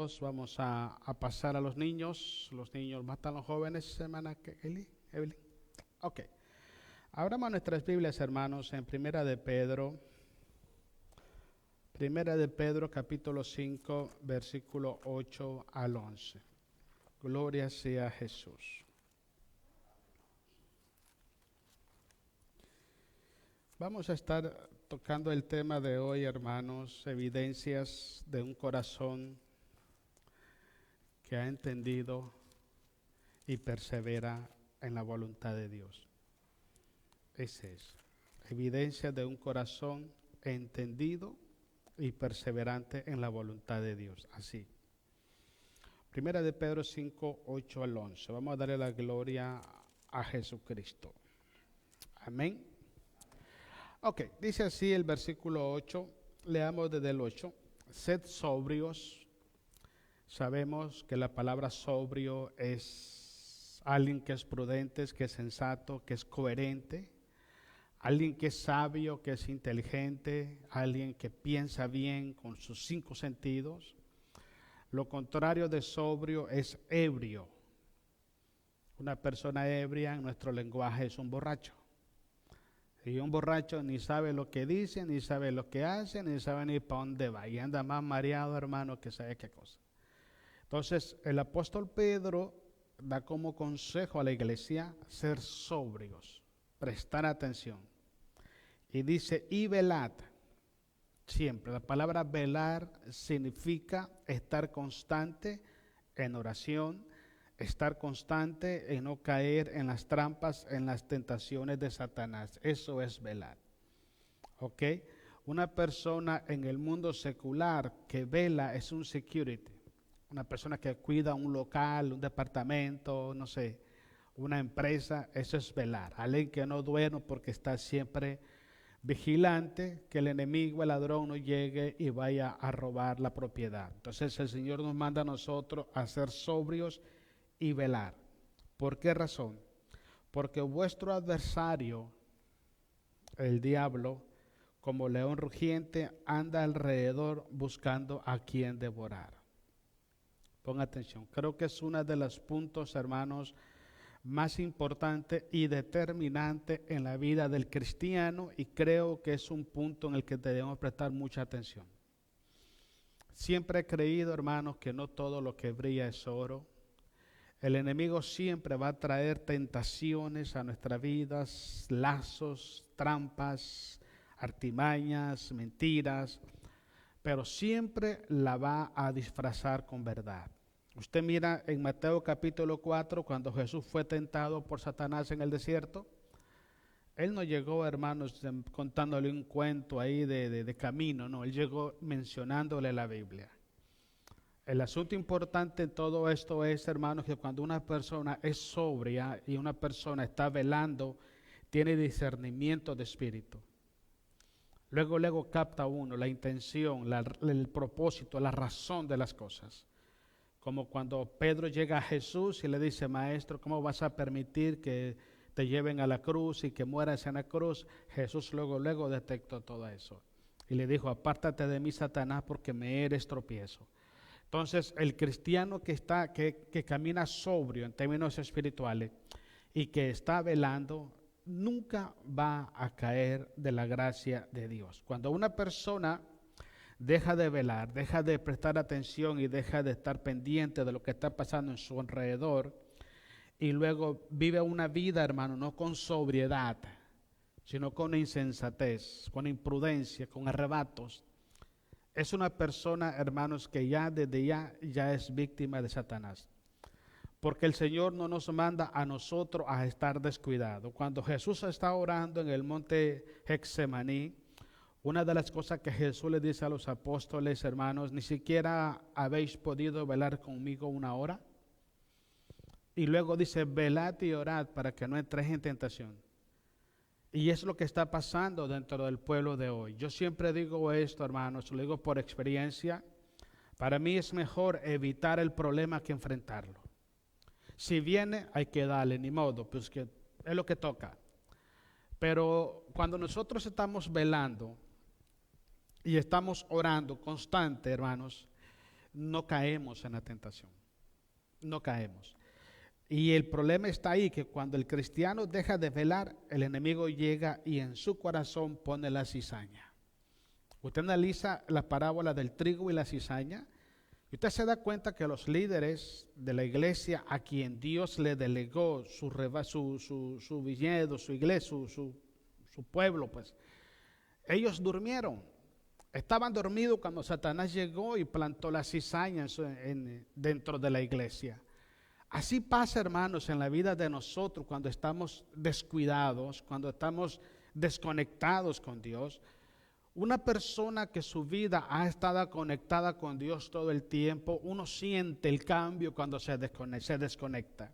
todos. Vamos a pasar a los niños. Los niños matan a los jóvenes, hermana Evelyn. Ok. Abramos nuestras Biblias, hermanos, en Primera de Pedro. Primera de Pedro, capítulo 5, versículo 8 al 11. Gloria sea Jesús. Vamos a estar tocando el tema de hoy, hermanos, evidencias de un corazón que ha entendido y persevera en la voluntad de Dios. Ese es, evidencia de un corazón entendido y perseverante en la voluntad de Dios. Así. Primera de Pedro 5, 8 al 11. Vamos a darle la gloria a Jesucristo. Amén. Ok, dice así el versículo 8, leamos desde el 8. Sed sobrios. Sabemos que la palabra sobrio es alguien que es prudente, que es sensato, que es coherente, alguien que es sabio, que es inteligente, alguien que piensa bien con sus 5 sentidos. Lo contrario de sobrio es ebrio. Una persona ebria en nuestro lenguaje es un borracho. Y un borracho ni sabe lo que dice, ni sabe lo que hace, ni sabe ni para dónde va. Y anda más mareado, hermano, que sabe qué cosa. Entonces, el apóstol Pedro da como consejo a la iglesia ser sobrios, prestar atención. Y dice, y velad, siempre. La palabra velar significa estar constante en oración, estar constante en no caer en las trampas, en las tentaciones de Satanás. Eso es velar. ¿Ok? Una persona en el mundo secular que vela es un security. Una persona que cuida un local, un departamento, no sé, una empresa, eso es velar. Alguien que no duerme porque está siempre vigilante, que el enemigo, el ladrón, no llegue y vaya a robar la propiedad. Entonces el Señor nos manda a nosotros a ser sobrios y velar. ¿Por qué razón? Porque vuestro adversario, el diablo, como león rugiente, anda alrededor buscando a quien devorar. Ponga atención, creo que es uno de los puntos, hermanos, más importante y determinante en la vida del cristiano, y creo que es un punto en el que debemos prestar mucha atención. Siempre he creído, hermanos, que no todo lo que brilla es oro. El enemigo siempre va a traer tentaciones a nuestras vidas, lazos, trampas, artimañas, mentiras, pero siempre la va a disfrazar con verdad. Usted mira en Mateo capítulo 4, cuando Jesús fue tentado por Satanás en el desierto, Él no llegó, hermanos, contándole un cuento ahí de camino, no, Él llegó mencionándole la Biblia. El asunto importante en todo esto es, hermanos, que cuando una persona es sobria y una persona está velando, tiene discernimiento de espíritu. Luego capta uno la intención, el propósito, la razón de las cosas. Como cuando Pedro llega a Jesús y le dice, maestro, ¿cómo vas a permitir que te lleven a la cruz y que mueras en la cruz? Jesús luego detectó todo eso. Y le dijo, apártate de mí, Satanás, porque me eres tropiezo. Entonces, el cristiano que camina sobrio en términos espirituales y que está velando, nunca va a caer de la gracia de Dios. Cuando una persona deja de velar, deja de prestar atención y deja de estar pendiente de lo que está pasando en su alrededor, y luego vive una vida, hermano, no con sobriedad, sino con insensatez, con imprudencia, con arrebatos, es una persona, hermanos, que desde ya es víctima de Satanás. Porque el Señor no nos manda a nosotros a estar descuidados. Cuando Jesús está orando en el monte Getsemaní, una de las cosas que Jesús le dice a los apóstoles, hermanos, ni siquiera habéis podido velar conmigo 1 hora. Y luego dice, velad y orad para que no entréis en tentación. Y es lo que está pasando dentro del pueblo de hoy. Yo siempre digo esto, hermanos, lo digo por experiencia. Para mí es mejor evitar el problema que enfrentarlo. Si viene, hay que darle, ni modo, pues que es lo que toca. Pero cuando nosotros estamos velando y estamos orando constante, hermanos, no caemos en la tentación. No caemos. Y el problema está ahí, que cuando el cristiano deja de velar, el enemigo llega y en su corazón pone la cizaña. Usted analiza la parábola del trigo y la cizaña, y usted se da cuenta que los líderes de la iglesia, a quien Dios le delegó su viñedo, su iglesia, su pueblo, pues, ellos durmieron. Estaban dormidos cuando Satanás llegó y plantó la cizaña dentro de la iglesia. Así pasa, hermanos, en la vida de nosotros cuando estamos descuidados, cuando estamos desconectados con Dios. Una persona que su vida ha estado conectada con Dios todo el tiempo, uno siente el cambio cuando se desconecta.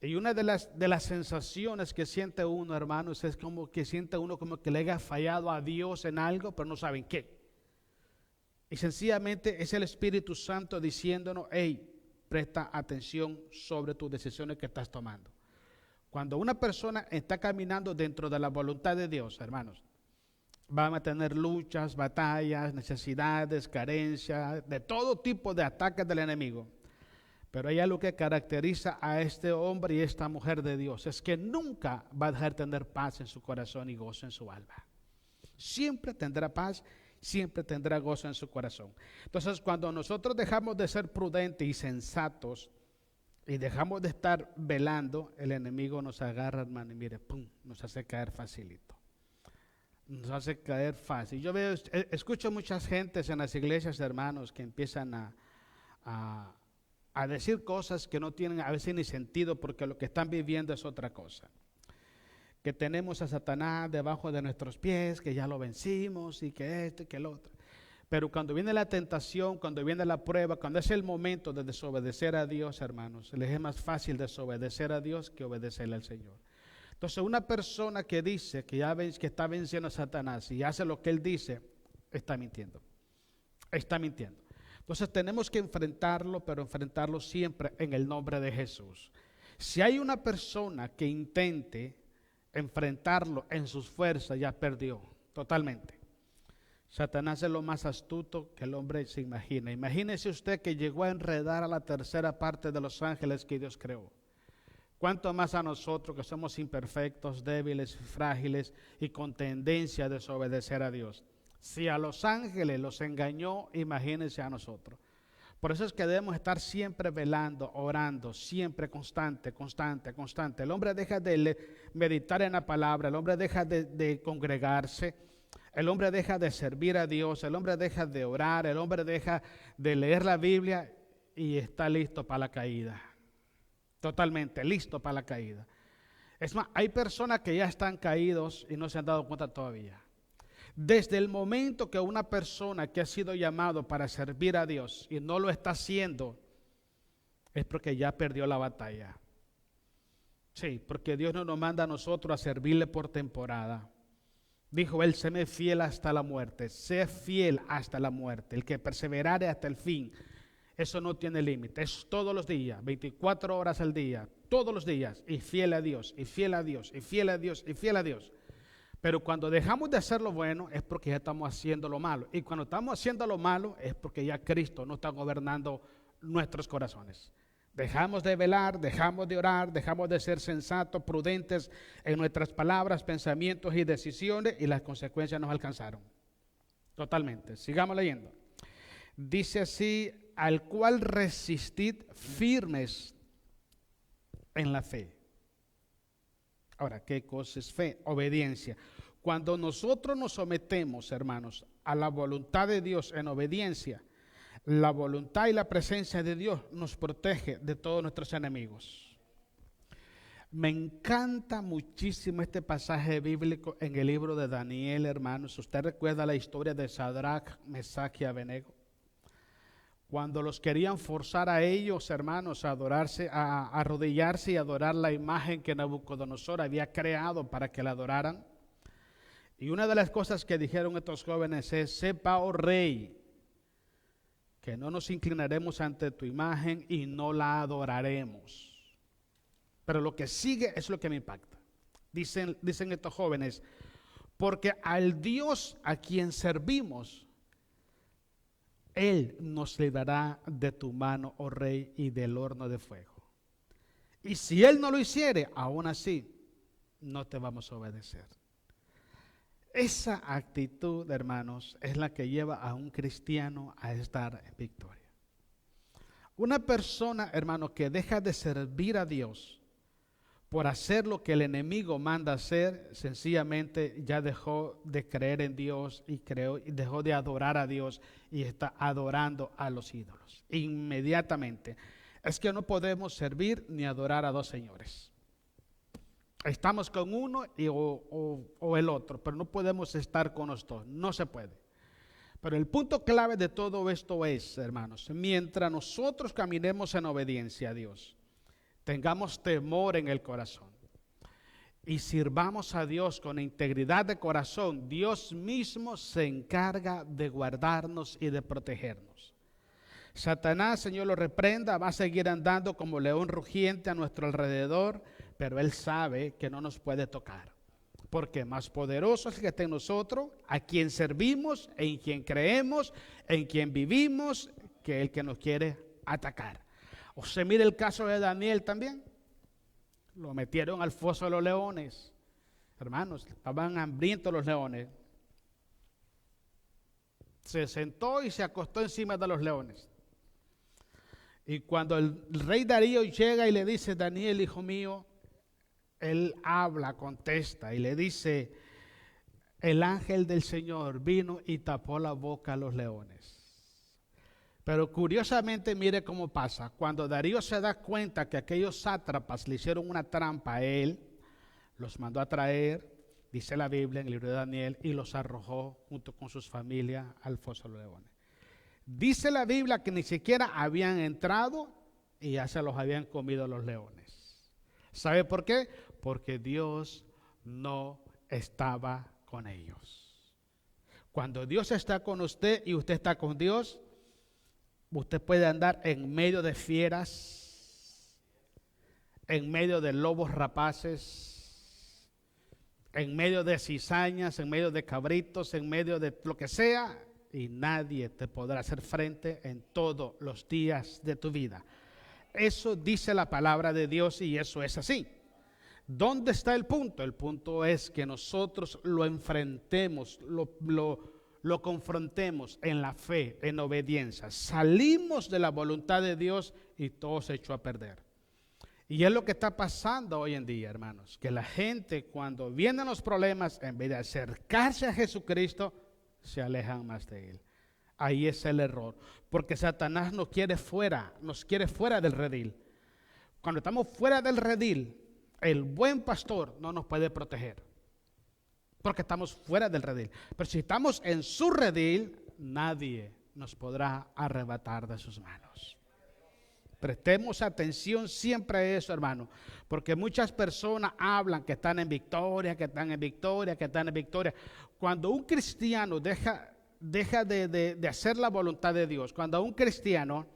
Y una de las sensaciones que siente uno, hermanos, es como que siente uno como que le haya fallado a Dios en algo, pero no saben qué. Y sencillamente es el Espíritu Santo diciéndonos, hey, presta atención sobre tus decisiones que estás tomando. Cuando una persona está caminando dentro de la voluntad de Dios, hermanos, van a tener luchas, batallas, necesidades, carencias, de todo tipo de ataques del enemigo. Pero hay algo que caracteriza a este hombre y esta mujer de Dios, es que nunca va a dejar de tener paz en su corazón y gozo en su alma. Siempre tendrá paz, siempre tendrá gozo en su corazón. Entonces, cuando nosotros dejamos de ser prudentes y sensatos y dejamos de estar velando, el enemigo nos agarra, hermano, y mire, pum, nos hace caer facilito. Nos hace caer fácil. Yo escucho muchas gentes en las iglesias, hermanos, que empiezan a decir cosas que no tienen a veces ni sentido, porque lo que están viviendo es otra cosa. Que tenemos a Satanás debajo de nuestros pies, que ya lo vencimos y que esto y que el otro. Pero cuando viene la tentación, cuando viene la prueba, cuando es el momento de desobedecer a Dios, hermanos, les es más fácil desobedecer a Dios que obedecerle al Señor. Entonces, una persona que dice que está venciendo a Satanás y hace lo que él dice, está mintiendo. Está mintiendo. Entonces, tenemos que enfrentarlo, pero enfrentarlo siempre en el nombre de Jesús. Si hay una persona que intente enfrentarlo en sus fuerzas, ya perdió totalmente. Satanás es lo más astuto que el hombre se imagina. Imagínese usted que llegó a enredar a la tercera parte de los ángeles que Dios creó. ¿Cuánto más a nosotros que somos imperfectos, débiles, frágiles y con tendencia a desobedecer a Dios? Si a los ángeles los engañó, imagínense a nosotros. Por eso es que debemos estar siempre velando, orando, siempre constante. El hombre deja de meditar en la palabra, el hombre deja de congregarse, el hombre deja de servir a Dios, el hombre deja de orar, el hombre deja de leer la Biblia y está listo para la caída. Totalmente listo para la caída. Es más, hay personas que ya están caídos y no se han dado cuenta todavía. Desde el momento que una persona que ha sido llamado para servir a Dios y no lo está haciendo, es porque ya perdió la batalla. Sí, porque Dios no nos manda a nosotros a servirle por temporada. Dijo él, séme fiel hasta la muerte, sé fiel hasta la muerte, el que perseverare hasta el fin. Eso no tiene límite, es todos los días, 24 horas al día, todos los días, y fiel a Dios, y fiel a Dios, y fiel a Dios, y fiel a Dios. Pero cuando dejamos de hacer lo bueno es porque ya estamos haciendo lo malo. Y cuando estamos haciendo lo malo es porque ya Cristo no está gobernando nuestros corazones. Dejamos de velar, dejamos de orar, dejamos de ser sensatos, prudentes en nuestras palabras, pensamientos y decisiones, y las consecuencias nos alcanzaron. Totalmente. Sigamos leyendo. Dice así, al cual resistid firmes en la fe. Ahora, ¿qué cosa es fe? Obediencia. Cuando nosotros nos sometemos, hermanos, a la voluntad de Dios en obediencia, la voluntad y la presencia de Dios nos protege de todos nuestros enemigos. Me encanta muchísimo este pasaje bíblico en el libro de Daniel, hermanos. ¿Usted recuerda la historia de Sadrach, Mesach y Abednego? Cuando los querían forzar a ellos, hermanos, a adorarse, a arrodillarse y adorar la imagen que Nabucodonosor había creado para que la adoraran. Y una de las cosas que dijeron estos jóvenes es, sepa, oh rey, que no nos inclinaremos ante tu imagen y no la adoraremos. Pero lo que sigue es lo que me impacta. Dicen estos jóvenes, porque al Dios a quien servimos, Él nos librará de tu mano, oh rey, y del horno de fuego. Y si Él no lo hiciere, aún así, no te vamos a obedecer. Esa actitud, hermanos, es la que lleva a un cristiano a estar en victoria. Una persona, hermano, que deja de servir a Dios por hacer lo que el enemigo manda hacer, sencillamente ya dejó de creer en Dios y dejó de adorar a Dios y está adorando a los ídolos. Inmediatamente. Es que no podemos servir ni adorar a dos señores. Estamos con uno o el otro, pero no podemos estar con los dos. No se puede. Pero el punto clave de todo esto es, hermanos, mientras nosotros caminemos en obediencia a Dios, tengamos temor en el corazón y sirvamos a Dios con integridad de corazón, Dios mismo se encarga de guardarnos y de protegernos. Satanás, Señor lo reprenda, va a seguir andando como león rugiente a nuestro alrededor, pero Él sabe que no nos puede tocar. Porque más poderoso es el que está en nosotros, a quien servimos, en quien creemos, en quien vivimos, que el que nos quiere atacar. O se mire el caso de Daniel también. Lo metieron al foso de los leones. Hermanos, estaban hambrientos los leones. Se sentó y se acostó encima de los leones. Y cuando el rey Darío llega y le dice, Daniel, hijo mío, él habla, contesta y le dice, el ángel del Señor vino y tapó la boca a los leones. Pero curiosamente, mire cómo pasa. Cuando Darío se da cuenta que aquellos sátrapas le hicieron una trampa a él, los mandó a traer, dice la Biblia en el libro de Daniel, y los arrojó junto con sus familias al foso de los leones. Dice la Biblia que ni siquiera habían entrado y ya se los habían comido los leones. ¿Sabe por qué? Porque Dios no estaba con ellos. Cuando Dios está con usted y usted está con Dios, usted puede andar en medio de fieras, en medio de lobos rapaces, en medio de cizañas, en medio de cabritos, en medio de lo que sea, y nadie te podrá hacer frente en todos los días de tu vida. Eso dice la palabra de Dios y eso es así. ¿Dónde está el punto? El punto es que nosotros lo enfrentemos, lo confrontemos en la fe, en obediencia. Salimos de la voluntad de Dios y todo se echó a perder. Y es lo que está pasando hoy en día, hermanos, que la gente cuando vienen los problemas, en vez de acercarse a Jesucristo, se alejan más de Él. Ahí es el error, porque Satanás nos quiere fuera del redil. Cuando estamos fuera del redil, el buen pastor no nos puede proteger, porque estamos fuera del redil. Pero si estamos en su redil, nadie nos podrá arrebatar de sus manos. Prestemos atención siempre a eso, hermano, porque muchas personas hablan que están en victoria, que están en victoria, que están en victoria. Cuando un cristiano deja de hacer la voluntad de Dios, cuando un cristiano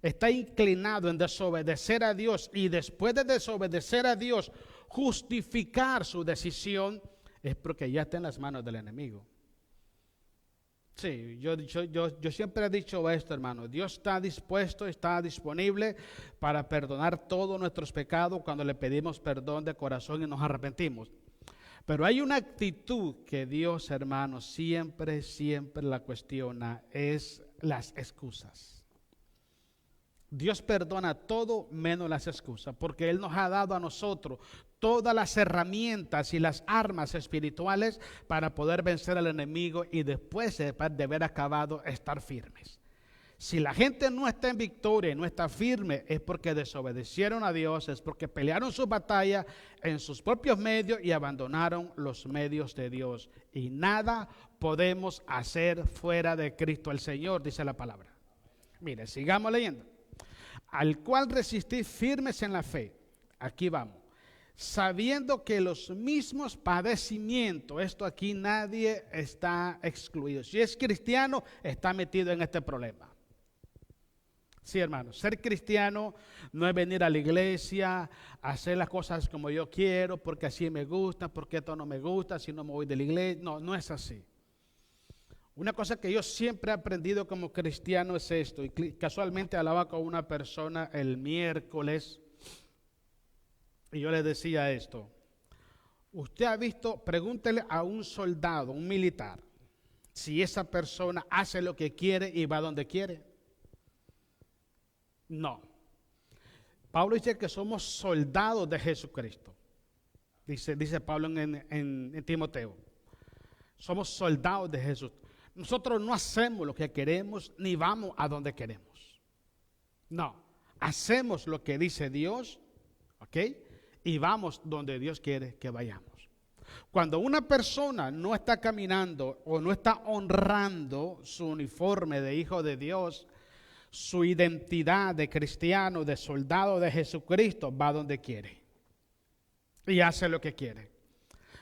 está inclinado en desobedecer a Dios y después de desobedecer a Dios, justificar su decisión, es porque ya está en las manos del enemigo. Sí, yo siempre he dicho esto, hermano. Dios está dispuesto, está disponible para perdonar todos nuestros pecados cuando le pedimos perdón de corazón y nos arrepentimos. Pero hay una actitud que Dios, hermano, siempre la cuestiona, es las excusas. Dios perdona todo menos las excusas, porque Él nos ha dado a nosotros todas las herramientas y las armas espirituales para poder vencer al enemigo y después de haber acabado estar firmes. Si la gente no está en victoria y no está firme, es porque desobedecieron a Dios, es porque pelearon su batalla en sus propios medios y abandonaron los medios de Dios. Y nada podemos hacer fuera de Cristo el Señor, dice la palabra. Mire, sigamos leyendo. Al cual resistí firmes en la fe. Aquí vamos. Sabiendo que los mismos padecimientos, esto aquí nadie está excluido. Si es cristiano, está metido en este problema. Sí, hermano, ser cristiano no es venir a la iglesia, hacer las cosas como yo quiero, porque así me gusta, porque esto no me gusta, si no me voy de la iglesia. No, no es así. Una cosa que yo siempre he aprendido como cristiano es esto, y casualmente hablaba con una persona el miércoles, y yo le decía esto. Usted ha visto, pregúntele a un soldado, un militar, si esa persona hace lo que quiere y va donde quiere. No. Pablo dice que somos soldados de Jesucristo. Dice Pablo en Timoteo. Somos soldados de Jesús. Nosotros no hacemos lo que queremos ni vamos a donde queremos. No. Hacemos lo que dice Dios, ¿ok? Y vamos donde Dios quiere que vayamos. Cuando una persona no está caminando o no está honrando su uniforme de hijo de Dios, su identidad de cristiano, de soldado de Jesucristo, va donde quiere y hace lo que quiere.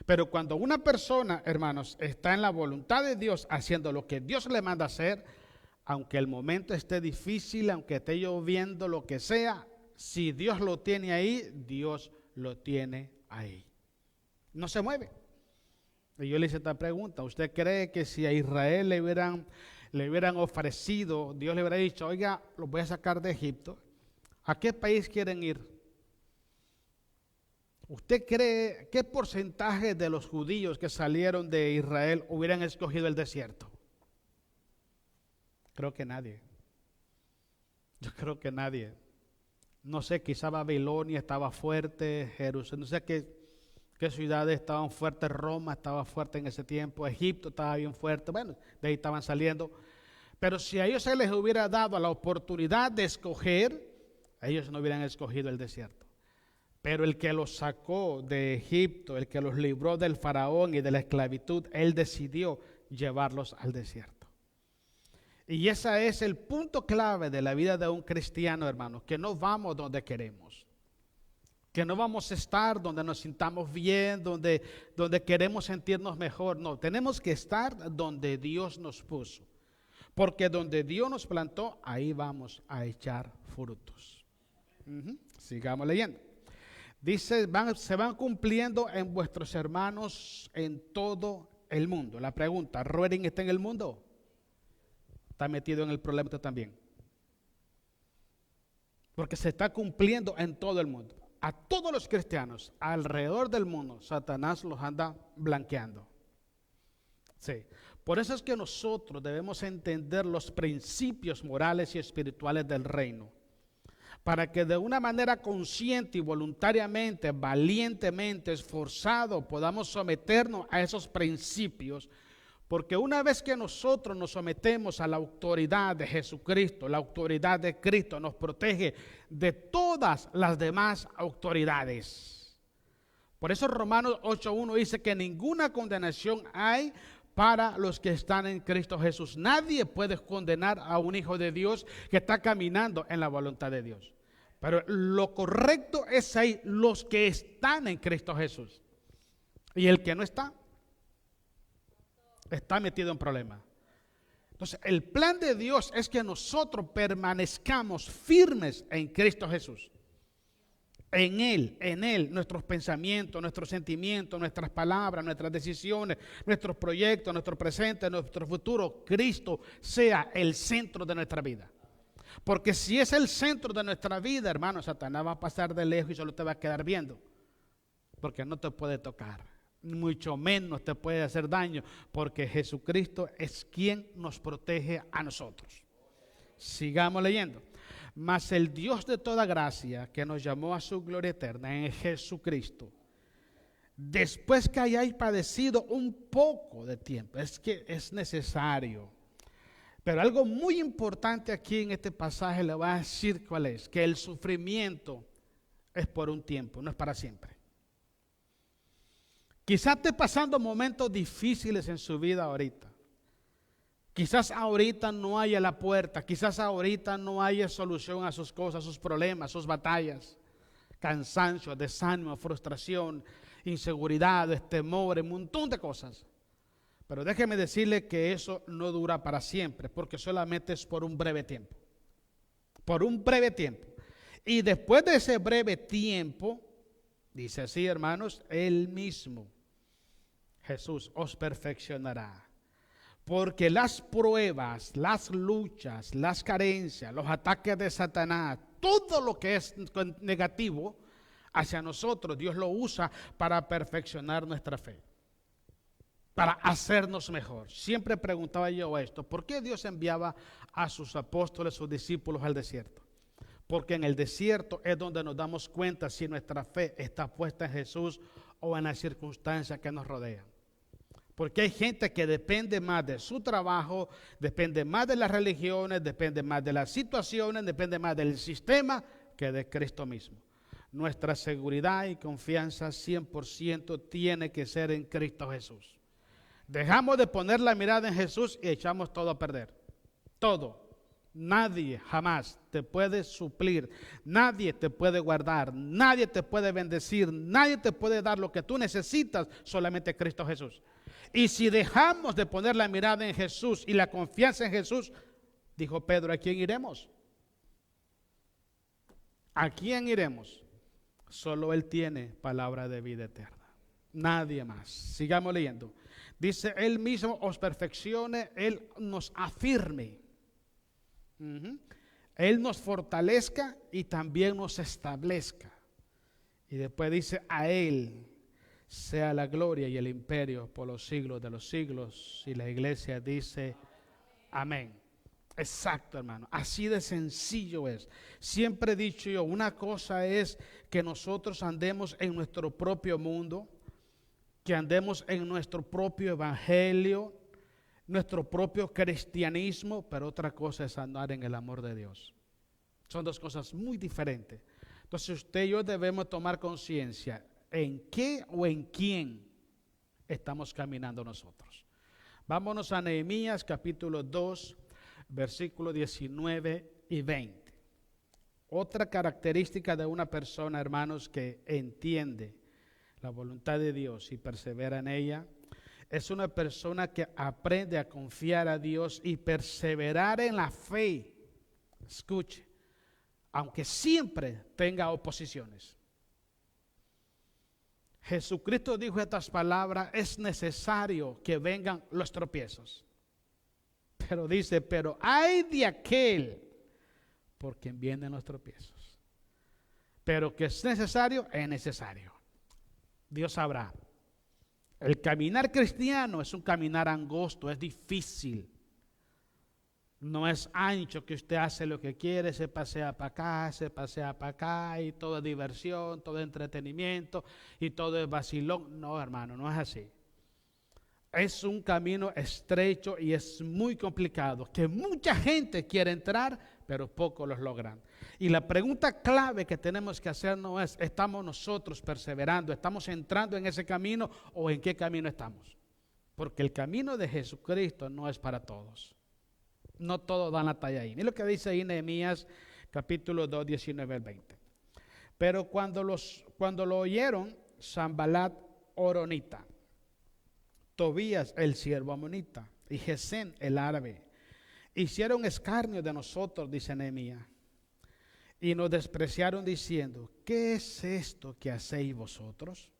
Pero cuando una persona, hermanos, está en la voluntad de Dios, haciendo lo que Dios le manda hacer, aunque el momento esté difícil, aunque esté lloviendo, lo que sea, si Dios lo tiene ahí, Dios lo tiene ahí. No se mueve. Y yo le hice esta pregunta: ¿usted cree que si a Israel le hubieran ofrecido, Dios le hubiera dicho, oiga, los voy a sacar de Egipto, ¿a qué país quieren ir? ¿Usted cree qué porcentaje de los judíos que salieron de Israel hubieran escogido el desierto? Creo que nadie. Yo creo que nadie. No sé, quizá Babilonia estaba fuerte, Jerusalén, no sé qué ciudades estaban fuertes. Roma estaba fuerte en ese tiempo, Egipto estaba bien fuerte, bueno, de ahí estaban saliendo. Pero si a ellos se les hubiera dado la oportunidad de escoger, ellos no hubieran escogido el desierto. Pero el que los sacó de Egipto, el que los libró del faraón y de la esclavitud, él decidió llevarlos al desierto. Y ese es el punto clave de la vida de un cristiano, hermanos, que no vamos donde queremos. Que no vamos a estar donde nos sintamos bien, donde queremos sentirnos mejor. No, tenemos que estar donde Dios nos puso. Porque donde Dios nos plantó, ahí vamos a echar frutos. Sigamos leyendo. Dice, se van cumpliendo en vuestros hermanos en todo el mundo. La pregunta, ¿Ruering está en el mundo? Está metido en el problema usted también. Porque se está cumpliendo en todo el mundo. A todos los cristianos alrededor del mundo, Satanás los anda blanqueando. Sí. Por eso es que nosotros debemos entender los principios morales y espirituales del reino, para que de una manera consciente y voluntariamente, valientemente, esforzado, podamos someternos a esos principios. Porque una vez que nosotros nos sometemos a la autoridad de Jesucristo, la autoridad de Cristo nos protege de todas las demás autoridades. Por eso Romanos 8:1 dice que ninguna condenación hay para los que están en Cristo Jesús. Nadie puede condenar a un hijo de Dios que está caminando en la voluntad de Dios. Pero lo correcto es ahí los que están en Cristo Jesús. Y el que no está metido en problemas. Entonces, el plan de Dios es que nosotros permanezcamos firmes en Cristo Jesús. En Él, nuestros pensamientos, nuestros sentimientos, nuestras palabras, nuestras decisiones, nuestros proyectos, nuestro presente, nuestro futuro, Cristo sea el centro de nuestra vida. Porque si es el centro de nuestra vida, hermano, Satanás va a pasar de lejos y solo te va a quedar viendo. Porque no te puede tocar, mucho menos te puede hacer daño, porque Jesucristo es quien nos protege a nosotros. Sigamos leyendo. Mas el Dios de toda gracia, que nos llamó a su gloria eterna en Jesucristo, después que hayáis padecido un poco de tiempo, es que es necesario. Pero algo muy importante aquí en este pasaje le voy a decir cuál es, que el sufrimiento es por un tiempo, no es para siempre. Quizás esté pasando momentos difíciles en su vida ahorita. Quizás ahorita no haya la puerta, quizás ahorita no haya solución a sus cosas, sus problemas, sus batallas, cansancio, desánimo, frustración, inseguridades, temores, un montón de cosas. Pero déjeme decirle que eso no dura para siempre, porque solamente es por un breve tiempo. Por un breve tiempo. Y después de ese breve tiempo, dice así, hermanos, Él mismo, Jesús, os perfeccionará, Porque las pruebas, las luchas, las carencias, los ataques de Satanás, todo lo que es negativo hacia nosotros, Dios lo usa para perfeccionar nuestra fe, para hacernos mejor. Siempre preguntaba yo esto: ¿por qué Dios enviaba a sus apóstoles, sus discípulos al desierto? Porque en el desierto es donde nos damos cuenta si nuestra fe está puesta en Jesús o en las circunstancias que nos rodean. Porque hay gente que depende más de su trabajo, depende más de las religiones, depende más de las situaciones, depende más del sistema que de Cristo mismo. Nuestra seguridad y confianza 100% tiene que ser en Cristo Jesús. Dejamos de poner la mirada en Jesús y echamos todo a perder. Todo. Nadie jamás te puede suplir, nadie te puede guardar, nadie te puede bendecir, nadie te puede dar lo que tú necesitas, solamente Cristo Jesús. Y si dejamos de poner la mirada en Jesús y la confianza en Jesús, dijo Pedro, ¿a quién iremos? ¿A quién iremos? Solo Él tiene palabra de vida eterna, nadie más. Sigamos leyendo. Dice, Él mismo os perfeccione, Él nos afirme. Él nos fortalezca y también nos establezca. Y después dice, a Él sea la gloria y el imperio por los siglos de los siglos. Y la iglesia dice, amén. Exacto, hermano. Así de sencillo es. Siempre he dicho yo, una cosa es que nosotros andemos en nuestro propio mundo, que andemos en nuestro propio evangelio, nuestro propio cristianismo, pero otra cosa es andar en el amor de Dios. Son dos cosas muy diferentes. Entonces usted y yo debemos tomar conciencia en qué o en quién estamos caminando nosotros. Vámonos a Nehemías capítulo 2, versículos 19 y 20. Otra característica de una persona, hermanos, que entiende la voluntad de Dios y persevera en ella, es una persona que aprende a confiar a Dios y perseverar en la fe. Escuche, aunque siempre tenga oposiciones. Jesucristo dijo estas palabras, es necesario que vengan los tropiezos. Pero dice, pero ay de aquel por quien vienen los tropiezos. Pero que es necesario, es necesario. Dios sabrá. El caminar cristiano es un caminar angosto, es difícil. No es ancho que usted hace lo que quiere, se pasea para acá, se pasea para acá y todo es diversión, todo es entretenimiento y todo es vacilón. No, hermano, no es así. Es un camino estrecho y es muy complicado, que mucha gente quiere entrar, pero pocos los logran. Y la pregunta clave que tenemos que hacernos es, ¿estamos nosotros perseverando? ¿Estamos entrando en ese camino o en qué camino estamos? Porque el camino de Jesucristo no es para todos. No todos dan la talla ahí. Mira lo que dice ahí Nehemías capítulo 2, 19 al 20. Pero cuando lo oyeron, Sanbalat horonita, Tobías el siervo amonita y Gesén el árabe, hicieron escarnio de nosotros, dice Nehemías, y nos despreciaron diciendo, ¿qué es esto que hacéis vosotros?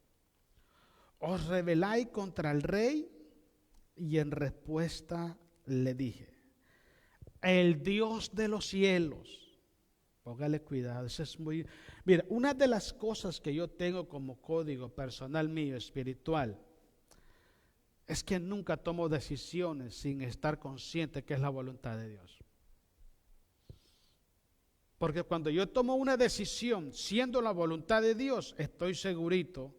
¿Os rebeláis contra el rey? Y en respuesta le dije, el Dios de los cielos. Póngale cuidado, eso es muy... Mira, una de las cosas que yo tengo como código personal mío, espiritual, es que nunca tomo decisiones sin estar consciente que es la voluntad de Dios. Porque cuando yo tomo una decisión siendo la voluntad de Dios, estoy segurito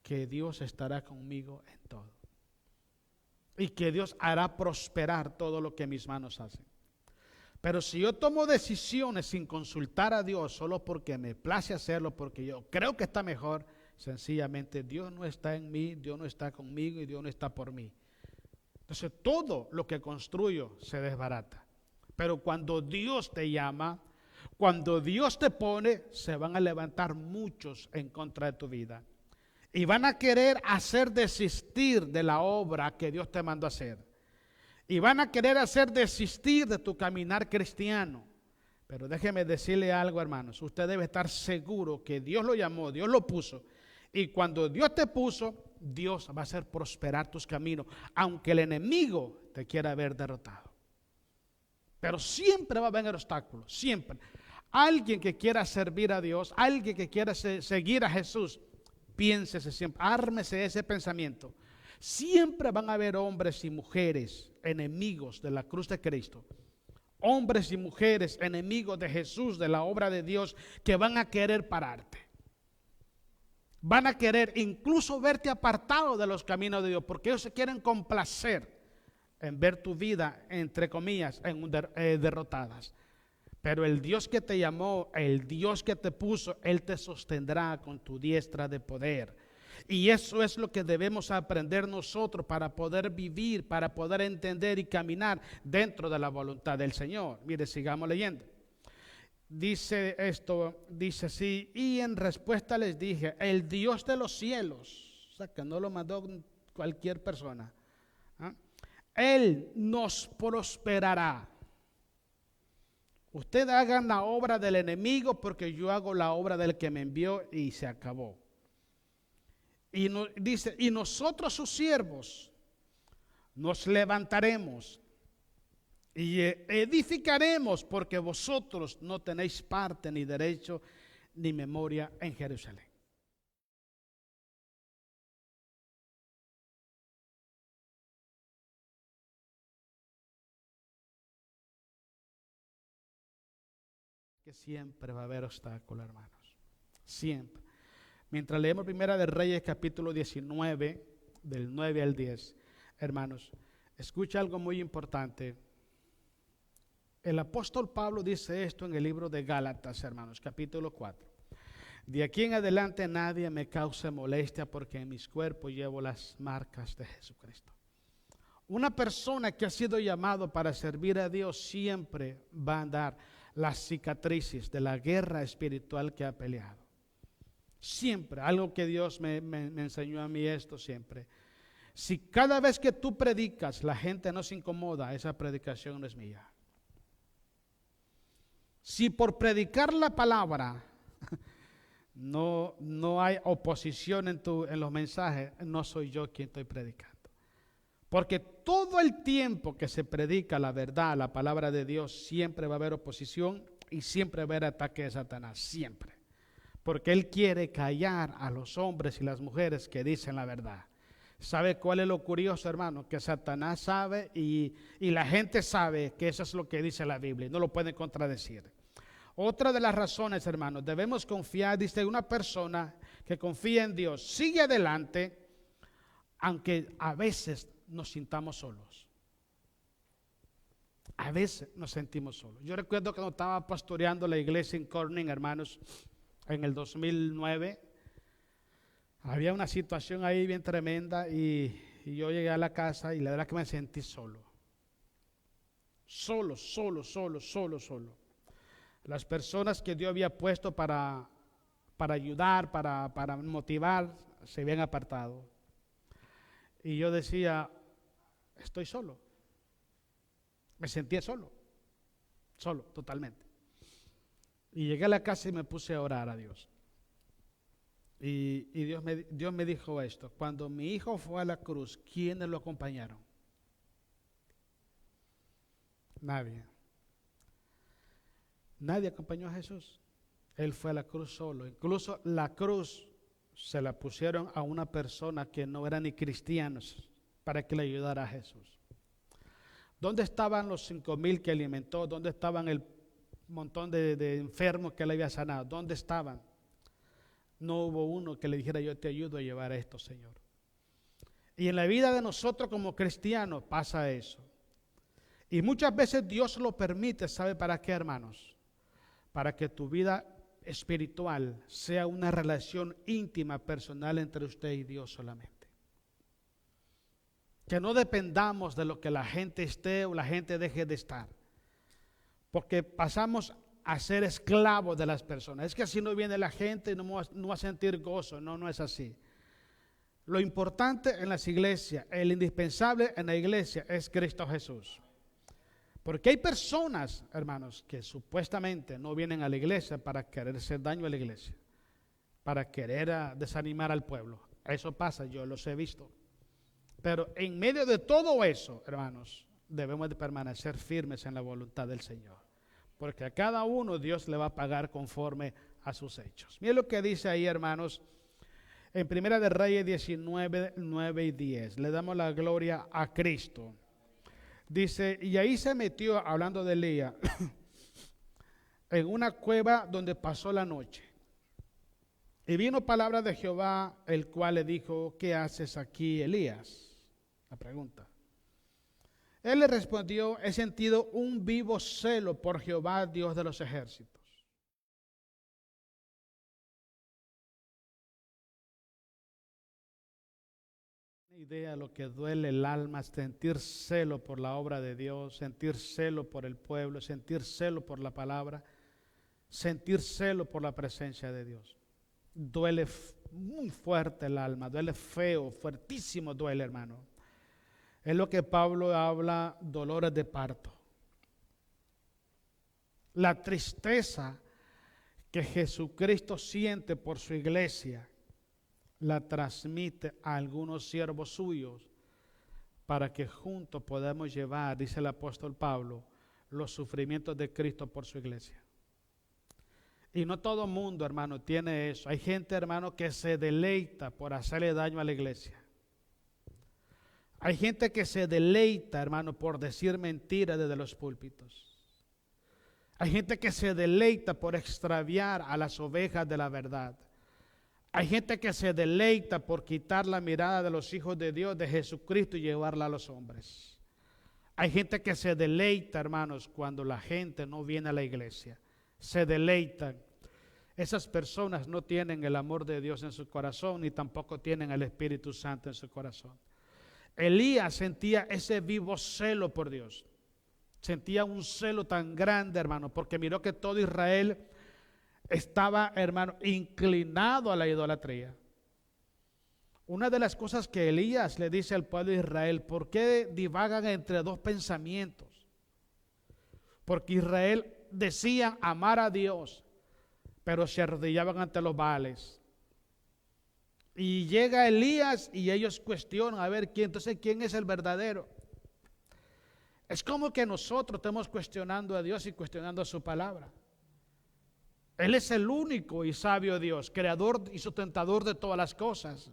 que Dios estará conmigo en todo. Y que Dios hará prosperar todo lo que mis manos hacen. Pero si yo tomo decisiones sin consultar a Dios, solo porque me place hacerlo, porque yo creo que está mejor, sencillamente Dios no está en mí, Dios no está conmigo y Dios no está por mí. Entonces todo lo que construyo se desbarata. Pero cuando Dios te llama, cuando Dios te pone, se van a levantar muchos en contra de tu vida. Y van a querer hacer desistir de la obra que Dios te mandó a hacer. Y van a querer hacer desistir de tu caminar cristiano. Pero déjeme decirle algo, hermanos. Usted debe estar seguro que Dios lo llamó, Dios lo puso. Y cuando Dios te puso, Dios va a hacer prosperar tus caminos, aunque el enemigo te quiera ver derrotado. Pero siempre va a haber obstáculos, siempre. Alguien que quiera servir a Dios, alguien que quiera seguir a Jesús, piénsese siempre, ármese ese pensamiento. Siempre van a haber hombres y mujeres enemigos de la cruz de Cristo. Hombres y mujeres enemigos de Jesús, de la obra de Dios, que van a querer pararte. Van a querer incluso verte apartado de los caminos de Dios, porque ellos se quieren complacer en ver tu vida, entre comillas, derrotadas. Pero el Dios que te llamó, el Dios que te puso, Él te sostendrá con tu diestra de poder. Y eso es lo que debemos aprender nosotros para poder vivir, para poder entender y caminar dentro de la voluntad del Señor. Mire, sigamos leyendo. Dice esto, dice así: y en respuesta les dije, el Dios de los cielos, o sea que no lo mandó cualquier persona, ¿eh? Él nos prosperará. Ustedes hagan la obra del enemigo porque yo hago la obra del que me envió, y se acabó. Y dice, y nosotros sus siervos nos levantaremos y edificaremos, porque vosotros no tenéis parte ni derecho ni memoria en Jerusalén. Que siempre va a haber obstáculos, hermanos, siempre. Mientras leemos Primera de Reyes capítulo 19, del 9 al 10, hermanos, escucha algo muy importante. El apóstol Pablo dice esto en el libro de Gálatas, hermanos, capítulo 4. De aquí en adelante nadie me cause molestia, porque en mis cuerpos llevo las marcas de Jesucristo. Una persona que ha sido llamado para servir a Dios siempre va a andar las cicatrices de la guerra espiritual que ha peleado. Siempre, algo que Dios me enseñó a mí esto siempre. Si cada vez que tú predicas la gente no se incomoda, esa predicación no es mía. Si por predicar la palabra no hay oposición en los mensajes, no soy yo quien estoy predicando. Porque todo el tiempo que se predica la verdad, la palabra de Dios, siempre va a haber oposición y siempre va a haber ataque de Satanás, siempre. Porque él quiere callar a los hombres y las mujeres que dicen la verdad. ¿Sabe cuál es lo curioso, hermano? Que Satanás sabe y la gente sabe que eso es lo que dice la Biblia y no lo pueden contradecir. Otra de las razones, hermanos, debemos confiar, dice, una persona que confía en Dios sigue adelante, aunque a veces nos sintamos solos. A veces nos sentimos solos. Yo recuerdo cuando estaba pastoreando la iglesia en Corning, hermanos, en el 2009, había una situación ahí bien tremenda y yo llegué a la casa y la verdad que me sentí solo. Solo. Las personas que Dios había puesto para ayudar, para motivar, se habían apartado. Y yo decía, estoy solo. Me sentía solo, totalmente. Y llegué a la casa y me puse a orar a Dios. Y Dios me dijo esto: cuando mi hijo fue a la cruz, ¿quiénes lo acompañaron? Nadie. Nadie acompañó a Jesús. Él fue a la cruz solo. Incluso la cruz se la pusieron a una persona que no era ni cristiana para que le ayudara a Jesús. ¿Dónde estaban los 5,000 que alimentó? ¿Dónde estaban el montón de enfermos que le había sanado? ¿Dónde estaban? No hubo uno que le dijera: yo te ayudo a llevar esto, Señor. Y en la vida de nosotros como cristianos pasa eso. Y muchas veces Dios lo permite, ¿sabe para qué, hermanos? Para que tu vida espiritual sea una relación íntima, personal entre usted y Dios solamente. Que no dependamos de lo que la gente esté o la gente deje de estar. Porque pasamos a ser esclavos de las personas. Es que así no viene la gente, no va a sentir gozo. No es así. Lo importante en las iglesias, el indispensable en la iglesia es Cristo Jesús. Porque hay personas, hermanos, que supuestamente no vienen a la iglesia para querer hacer daño a la iglesia, para querer desanimar al pueblo. Eso pasa, yo los he visto. Pero en medio de todo eso, hermanos, debemos de permanecer firmes en la voluntad del Señor. Porque a cada uno Dios le va a pagar conforme a sus hechos. Miren lo que dice ahí, hermanos, en Primera de Reyes 19, 9 y 10. Le damos la gloria a Cristo. Dice, y ahí se metió, hablando de Elías, en una cueva donde pasó la noche. Y vino palabra de Jehová, el cual le dijo, ¿qué haces aquí, Elías? La pregunta. Él le respondió, he sentido un vivo celo por Jehová, Dios de los ejércitos. Una idea de lo que duele el alma, sentir celo por la obra de Dios, sentir celo por el pueblo, sentir celo por la palabra, sentir celo por la presencia de Dios. Duele muy fuerte el alma, duele feo, fuertísimo duele, hermano. Es lo que Pablo habla, dolores de parto. La tristeza que Jesucristo siente por su iglesia, la transmite a algunos siervos suyos para que juntos podamos llevar, dice el apóstol Pablo, los sufrimientos de Cristo por su iglesia. Y no todo el mundo, hermano, tiene eso. Hay gente, hermano, que se deleita por hacerle daño a la iglesia. Hay gente que se deleita, hermano, por decir mentiras desde los púlpitos. Hay gente que se deleita por extraviar a las ovejas de la verdad. Hay gente que se deleita por quitar la mirada de los hijos de Dios, de Jesucristo, y llevarla a los hombres. Hay gente que se deleita, hermanos, cuando la gente no viene a la iglesia. Se deleitan. Esas personas no tienen el amor de Dios en su corazón, ni tampoco tienen el Espíritu Santo en su corazón. Elías sentía ese vivo celo por Dios. Sentía un celo tan grande, hermano, porque miró que todo Israel estaba, hermano, inclinado a la idolatría. Una de las cosas que Elías le dice al pueblo de Israel, ¿por qué divagan entre dos pensamientos? Porque Israel decía amar a Dios, pero se arrodillaban ante los Baales. Y llega Elías y ellos cuestionan, a ver, entonces, ¿quién es el verdadero? Es como que nosotros estamos cuestionando a Dios y cuestionando a su palabra. Él es el único y sabio Dios, creador y sustentador de todas las cosas.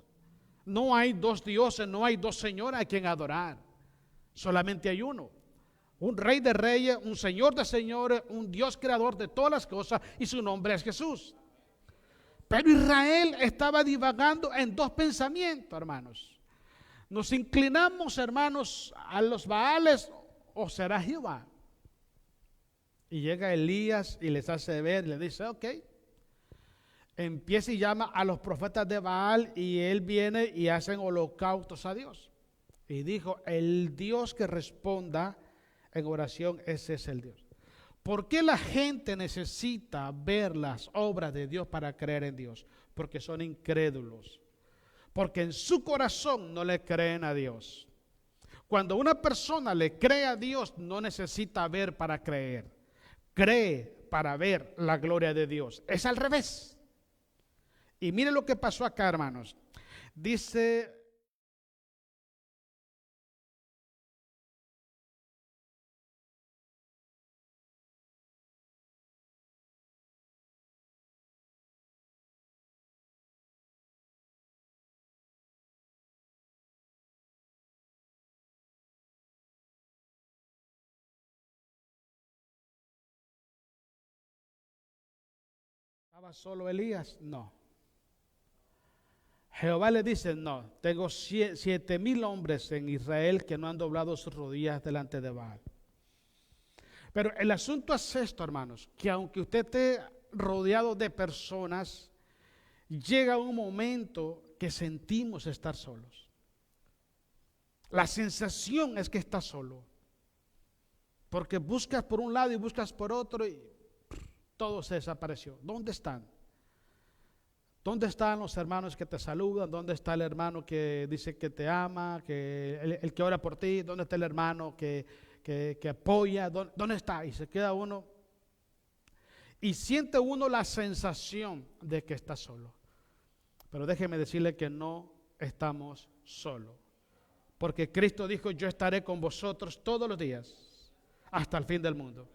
No hay dos dioses, no hay dos señores a quien adorar. Solamente hay uno. Un rey de reyes, un señor de señores, un Dios creador de todas las cosas, y su nombre es Jesús. Pero Israel estaba divagando en dos pensamientos, hermanos. Nos inclinamos, hermanos, a los Baales, o será Jehová. Y llega Elías y les hace ver, le dice, ok. Empieza y llama a los profetas de Baal, y él viene y hacen holocaustos a Dios. Y dijo, el Dios que responda en oración, ese es el Dios. ¿Por qué la gente necesita ver las obras de Dios para creer en Dios? Porque son incrédulos. Porque en su corazón no le creen a Dios. Cuando una persona le cree a Dios, no necesita ver para creer. Cree para ver la gloria de Dios. Es al revés. Y mire lo que pasó acá, hermanos. Dice... ¿Estaba solo Elías? No. Jehová le dice, no, tengo 7,000 hombres en Israel que no han doblado sus rodillas delante de Baal. Pero el asunto es esto, hermanos, que aunque usted esté rodeado de personas, llega un momento que sentimos estar solos. La sensación es que estás solo. Porque buscas por un lado y buscas por otro y todo se desapareció. ¿Dónde están? ¿Dónde están los hermanos que te saludan? ¿Dónde está el hermano que dice que te ama, que el que ora por ti? ¿Dónde está el hermano que apoya? ¿Dónde está? Y se queda uno y siente uno la sensación de que está solo. Pero déjeme decirle que no estamos solos. Porque Cristo dijo, yo estaré con vosotros todos los días, hasta el fin del mundo.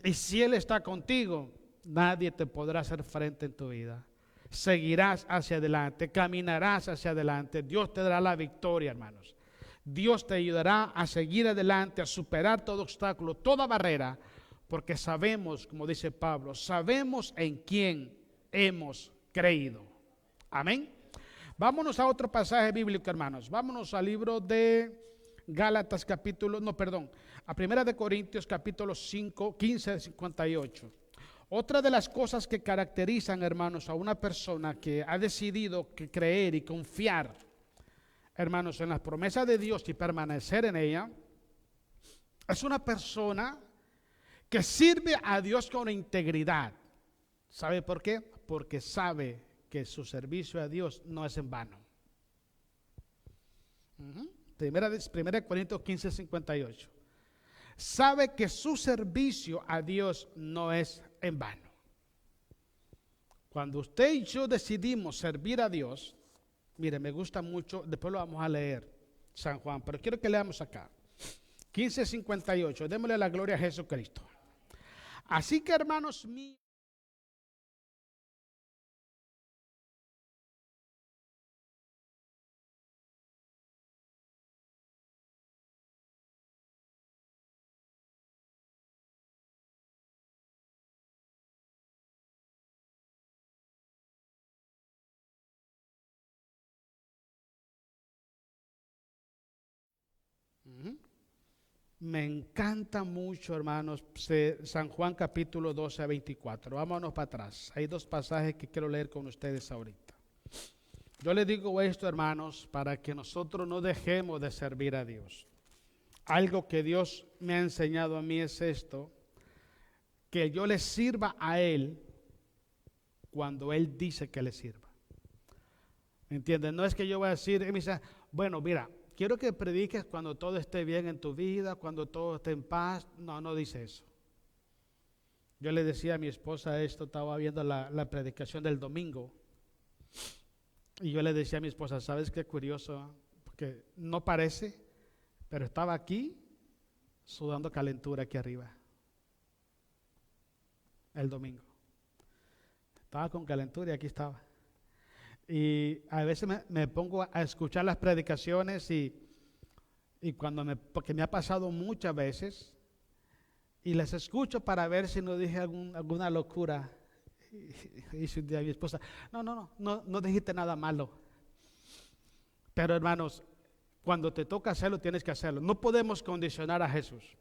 Y si Él está contigo, nadie te podrá hacer frente en tu vida. Seguirás hacia adelante, caminarás hacia adelante. Dios te dará la victoria, hermanos. Dios te ayudará a seguir adelante, a superar todo obstáculo, toda barrera, porque sabemos, como dice Pablo, sabemos en quién hemos creído. Amén. Vámonos a otro pasaje bíblico, hermanos. Vámonos al libro de Gálatas a Primera de Corintios capítulo 5, 15, 58. Otra de las cosas que caracterizan, hermanos, a una persona que ha decidido creer y confiar, hermanos, en las promesas de Dios y permanecer en ella, es una persona que sirve a Dios con integridad. ¿Sabe por qué? Porque sabe que su servicio a Dios no es en vano. Primera de Corintios 15, 58. Sabe que su servicio a Dios no es en vano. Cuando usted y yo decidimos servir a Dios, mire, me gusta mucho, después lo vamos a leer, San Juan, pero quiero que leamos acá. 15:58, démosle la gloria a Jesucristo. Así que, hermanos míos, me encanta mucho, hermanos, San Juan capítulo 12 a 24. Vámonos para atrás. Hay dos pasajes que quiero leer con ustedes ahorita. Yo les digo esto, hermanos, para que nosotros no dejemos de servir a Dios. Algo que Dios me ha enseñado a mí es esto, que yo le sirva a Él cuando Él dice que le sirva. ¿Me entienden? No es que yo voy a decir, Él me dice, bueno, mira, quiero que prediques cuando todo esté bien en tu vida, cuando todo esté en paz. No, no dice eso. Yo le decía a mi esposa esto, estaba viendo la predicación del domingo. Y yo le decía a mi esposa, ¿sabes qué curioso? Porque no parece, pero estaba aquí sudando calentura aquí arriba. El domingo. Estaba con calentura y aquí estaba. Y a veces me pongo a escuchar las predicaciones y porque me ha pasado muchas veces y les escucho para ver si no dije alguna locura. Y dice un día mi esposa, no dijiste nada malo. Pero hermanos, cuando te toca hacerlo, tienes que hacerlo. No podemos condicionar a Jesús.